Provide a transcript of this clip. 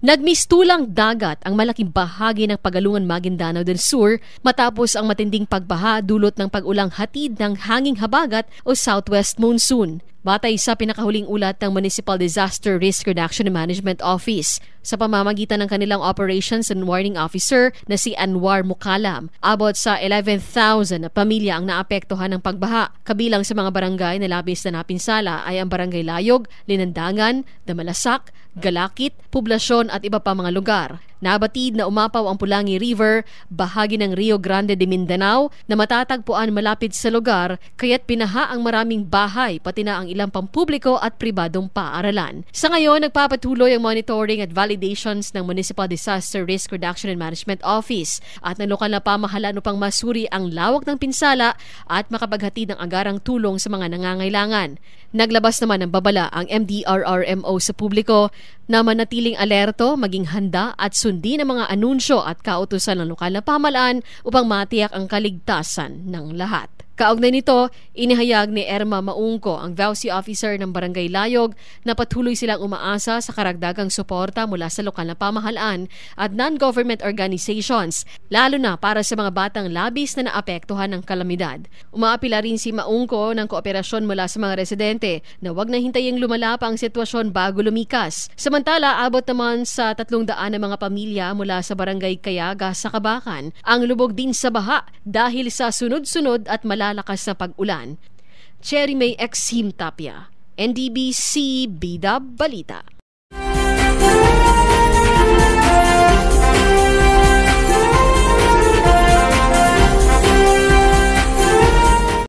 Nagmistulang dagat ang malaking bahagi ng Pagalungan Maguindanao del Sur matapos ang matinding pagbaha dulot ng pag-ulang hatid ng hanging habagat o southwest monsoon. Batay sa pinakahuling ulat ng Municipal Disaster Risk Reduction and Management Office sa pamamagitan ng kanilang Operations and Warning Officer na si Anwar Mukalam, abot sa 11,000 na pamilya ang naapektuhan ng pagbaha. Kabilang sa mga barangay na labis na napinsala ay ang Barangay Layog, Linandangan, Damalasak, Galakit, Poblasyon at iba pa mga lugar. Nabatid na umapaw ang Pulangi River, bahagi ng Rio Grande de Mindanao na matatagpuan malapit sa lugar, kaya't pinaha ang maraming bahay pati na ang ilang pampubliko at pribadong paaralan. Sa ngayon, nagpapatuloy ang monitoring at validations ng Municipal Disaster Risk Reduction and Management Office at ng lokal na pamahalaan upang masuri ang lawak ng pinsala at makapaghatid ng agarang tulong sa mga nangangailangan. Naglabas naman ng babala ang MDRRMO sa publiko na manatiling alerto, maging handa at sundin ang mga anunsyo at kautusan ng lokal na pamahalaan upang matiyak ang kaligtasan ng lahat. Kaugnay nito, inihayag ni Erma Maungko, ang VAUSI officer ng Barangay Layog, na patuloy silang umaasa sa karagdagang suporta mula sa lokal na pamahalaan at non-government organizations, lalo na para sa mga batang labis na naapektuhan ng kalamidad. Umaapila rin si Maungko ng kooperasyon mula sa mga residente na huwag na hintaying lumala pa ang sitwasyon bago lumikas. Samantala, abot naman sa 300 na mga pamilya mula sa Barangay Kayaga sa Kabakan ang lubog din sa baha dahil sa sunod-sunod at malalakas na pag-ulan. Cherry May Exim Tapia, NDBC Bida Balita.